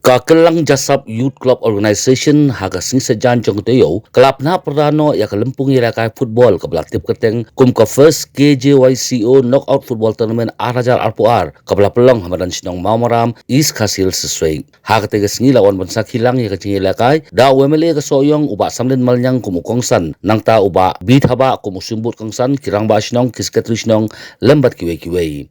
Kakelang Jasap Youth Club Organization haga sing sejan jong teyo kelab na perdano ya kelempung irakai football ke belatip keteng kum ke first KJYCO knockout football tournament Arajar RPR kabla pelong hamadan sinong mamaram is hasil sesuai haga tega singi lawan bansa kilang ya kecing irakai da wemele ke soyong uba samden malnyang kumukongsan nang ta uba bit haba kumusumbut kongsan kirang ba sinong kiskatrisnong lembat kiwe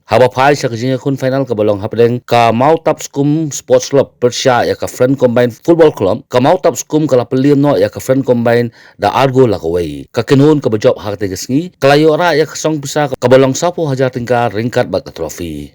haba phai sa kecing kun final ke belong hapdeng ka mau tapskum sports club ya ka friend combine football club kamau tap skum kala peliam no ya ka friend combine da argo lakaway ka kinun ka bajop hak tegesngi kalayo ra ya kasong bisa ka balong 10,000 tingkat ringkat bat ka trofi.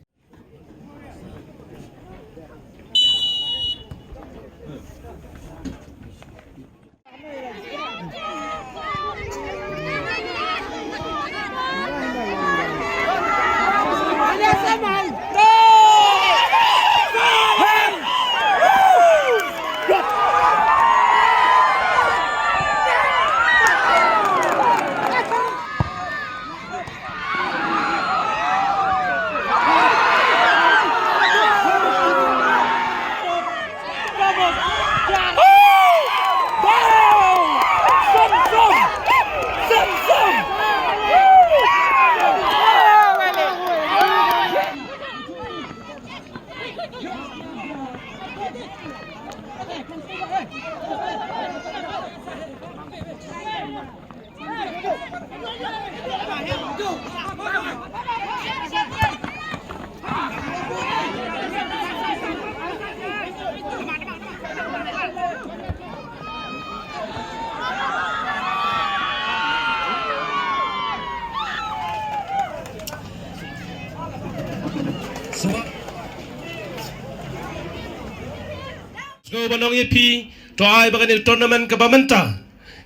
Go banong ipi to ai bagan tournament ka bamenta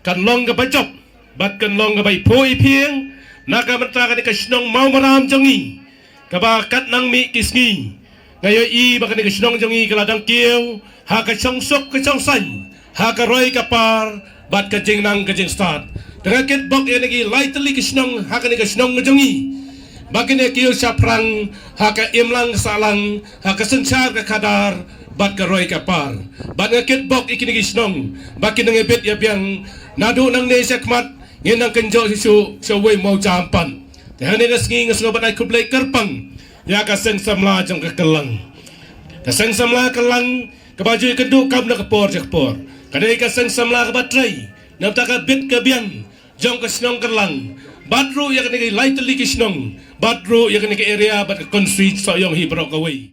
kan long ka bajop bat kan long ka bai poi pieng naka menta ka snong mau maram jongi ka ba kat nang mi kisngi ngayo i bagan ka snong jongi ka ladang kieu ha ka chong sok ka chong san ha ka roi ka par bat ka jing nang ka jing start dengan kit bok ye nagi lightly ka snong ha ka snong jongi bakin kieu saprang ha ka imlang salang ha ka senchar ka kadar bat ka roy ka par bat nga kit bok ikini gisnong bakin nga bet ya biang nadu nang ne sekmat ngin nang kenjo sisu so way mau jampan tehane nas ngi ngas ngobat ai kublai kerpang ya ka seng samla jong ka kelang ka seng samla kelang ka baju kendu kam na ka por kadai ka seng samla ka batrai nam ta ka bet ka biang jong ka snong kelang batru ya ka ni lightly gisnong batru ya ka ni area bat ka conflict so yong hi pro ka way